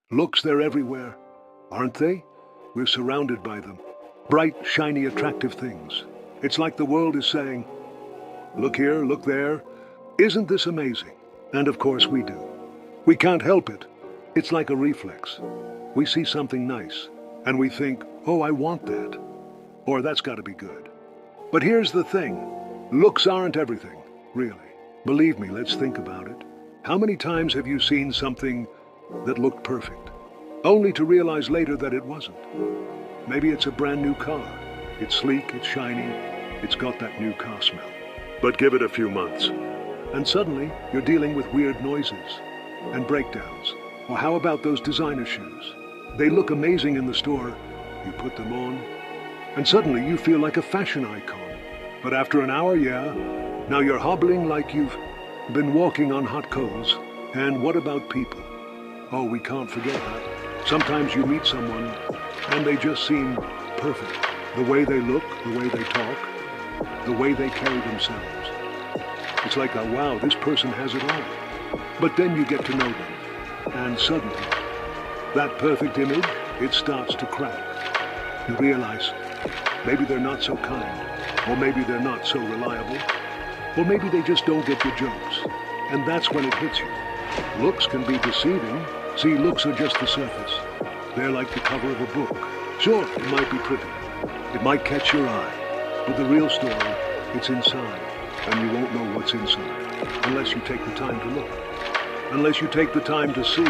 Looks, they're everywhere, aren't they? We're surrounded by them. Bright, shiny, attractive things. It's like the world is saying, look here, look there. Isn't this amazing? And of course we do. We can't help it. It's like a reflex. We see something nice, and we think, oh, I want that. Or that's got to be good. But here's the thing. Looks aren't everything, really. Believe me, let's think about it. How many times have you seen something that looked perfect, only to realize later that it wasn't? Maybe it's a brand new car. It's sleek, it's shiny, it's got that new car smell. But give it a few months, and suddenly you're dealing with weird noises and breakdowns. Or how about those designer shoes? They look amazing in the store. You put them on, and suddenly you feel like a fashion icon. But after an hour, now you're hobbling like you've been walking on hot coals. And what about people? Oh, we can't forget that. Sometimes you meet someone, and they just seem perfect. The way they look, the way they talk, the way they carry themselves. It's like, oh, wow, this person has it all. But then you get to know them, and suddenly, that perfect image, it starts to crack. You realize, maybe they're not so kind, or maybe they're not so reliable, or maybe they just don't get your jokes. And that's when it hits you. Looks can be deceiving. See, looks are just the surface. They're like the cover of a book. Sure, it might be pretty. It might catch your eye. But the real story, it's inside. And you won't know what's inside unless you take the time to look. Unless you take the time to see.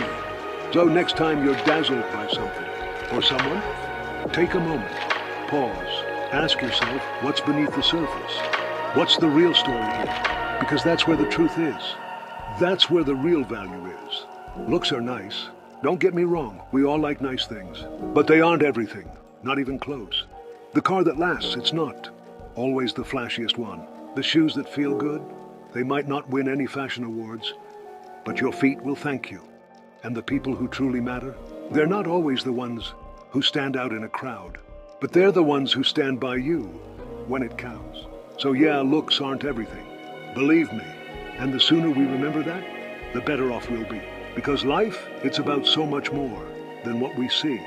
So next time you're dazzled by something or someone, take a moment, pause, ask yourself what's beneath the surface. What's the real story here? Because that's where the truth is. That's where the real value is. Looks are nice. Don't get me wrong, we all like nice things. But they aren't everything, not even close. The car that lasts, it's not always the flashiest one. The shoes that feel good, they might not win any fashion awards, but your feet will thank you. And the people who truly matter, they're not always the ones who stand out in a crowd, but they're the ones who stand by you when it counts. So yeah, looks aren't everything. Believe me, and the sooner we remember that, the better off we'll be. Because life, it's about so much more than what we see.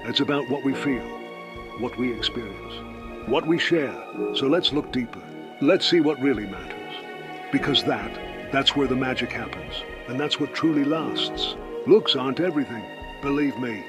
It's about what we feel, what we experience, what we share. So let's look deeper. Let's see what really matters. Because that's where the magic happens. And that's what truly lasts. Looks aren't everything. Believe me.